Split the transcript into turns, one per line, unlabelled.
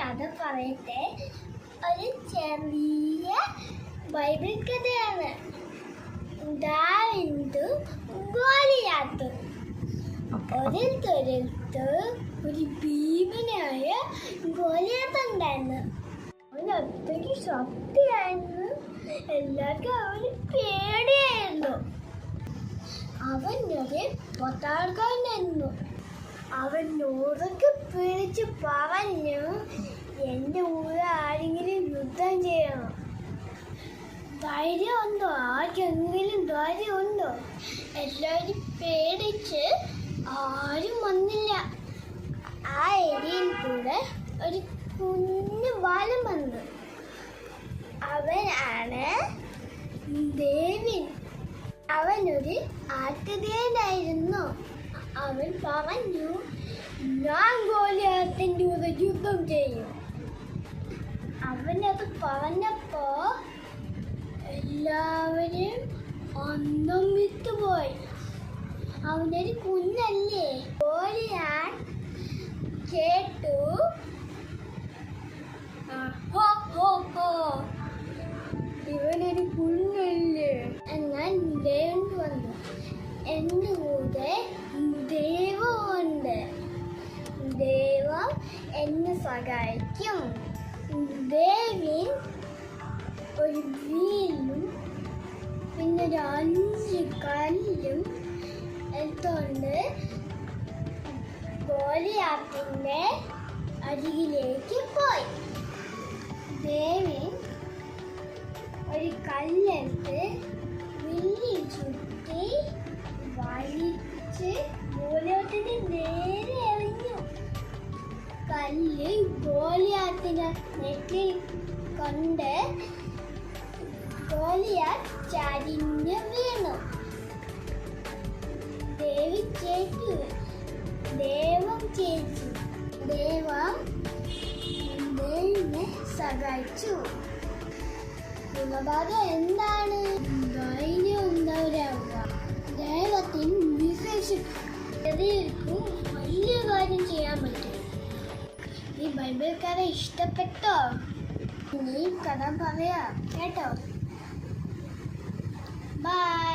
കഥ പറയട്ടെ. ഒരു ചെറിയ ബൈബിൾ കഥയാണ്. ദാവീദും ഗോലിയാത്തും. ഒരിടത്ത് ഒരു ഭീമനായ ഗോലിയാത്ത് ഉണ്ടായിരുന്നു. അവൻ അത്രയ്ക്ക് ശക്തിയായിരുന്നു. എല്ലാവർക്കും അവന് പേടിയായിരുന്നു. അവനൊരു പട്ടാളക്കാരനായിരുന്നു. അവൻ ഉറക്കെ പിടിച്ച് പറഞ്ഞു, എൻ്റെ കൂടെ ആരെങ്കിലും യുദ്ധം ചെയ്യണം. ധൈര്യമുണ്ടോ? ആർക്കെങ്കിലും ധൈര്യമുണ്ടോ? എല്ലാവരും പേടിച്ച് ആരും വന്നില്ല. ആ ഏരിയയിൽ കൂടെ ഒരു കുഞ്ഞു ബാലൻ വന്നു. അവനാണ് ദേവിൻ. അവനൊരു ആട്ടിടയനായിരുന്നു. അവൻ പറഞ്ഞു, ഞാൻ ഗോലിയാത്തിന്റെ കൂടെ യുദ്ധം ചെയ്യും. അവനത് പറഞ്ഞപ്പോ എല്ലാവരും അന്തം വിട്ടുപോയി. അവനൊരു കുഞ്ഞല്ലേ. ഗോലിയാത്ത് കേട്ടു, ഇവനൊരു കുഞ്ഞല്ലേ. എന്നാൽ ദേവൻ വന്നു. എൻ്റെ കൂടെ ദൈവമുണ്ട്. ദൈവം എന്നെ സഹായിക്കും. ദേവൻ ഒരു വീലും പിന്നെ ഒരു 5 കല്ലും എടുത്തോണ്ട് ഗോലിയാത്തിന്റെ അരികിലേക്ക് പോയി. ദേവൻ ഒരു കല്ലെടുത്ത് വില്ലിൽ ചുറ്റി വലിച്ച് ഗോലിയാത്തിന്റെ നേരെ എറിഞ്ഞു. കല്ല് ഗോലിയാത്തിന്റെ നെറ്റിൽ കൊണ്ട് ഗോലിയാത്ത് ചരിഞ്ഞു വീണു. ദൈവം ചേച്ചു. ദൈവം ദൈവനെ സഹായിച്ചു. ഗുണപാഠം എന്താണ്? ധൈര്യം ഉണ്ടാവുക. ദൈവത്തിന് വിശ്വസിക്കും വലിയ കാര്യം ചെയ്യാൻ പറ്റും. ഈ ബൈബിൾ കഥ ഇഷ്ടപ്പെട്ടോ? നീ കഥ പറയാ കേട്ടോ. ബൈ.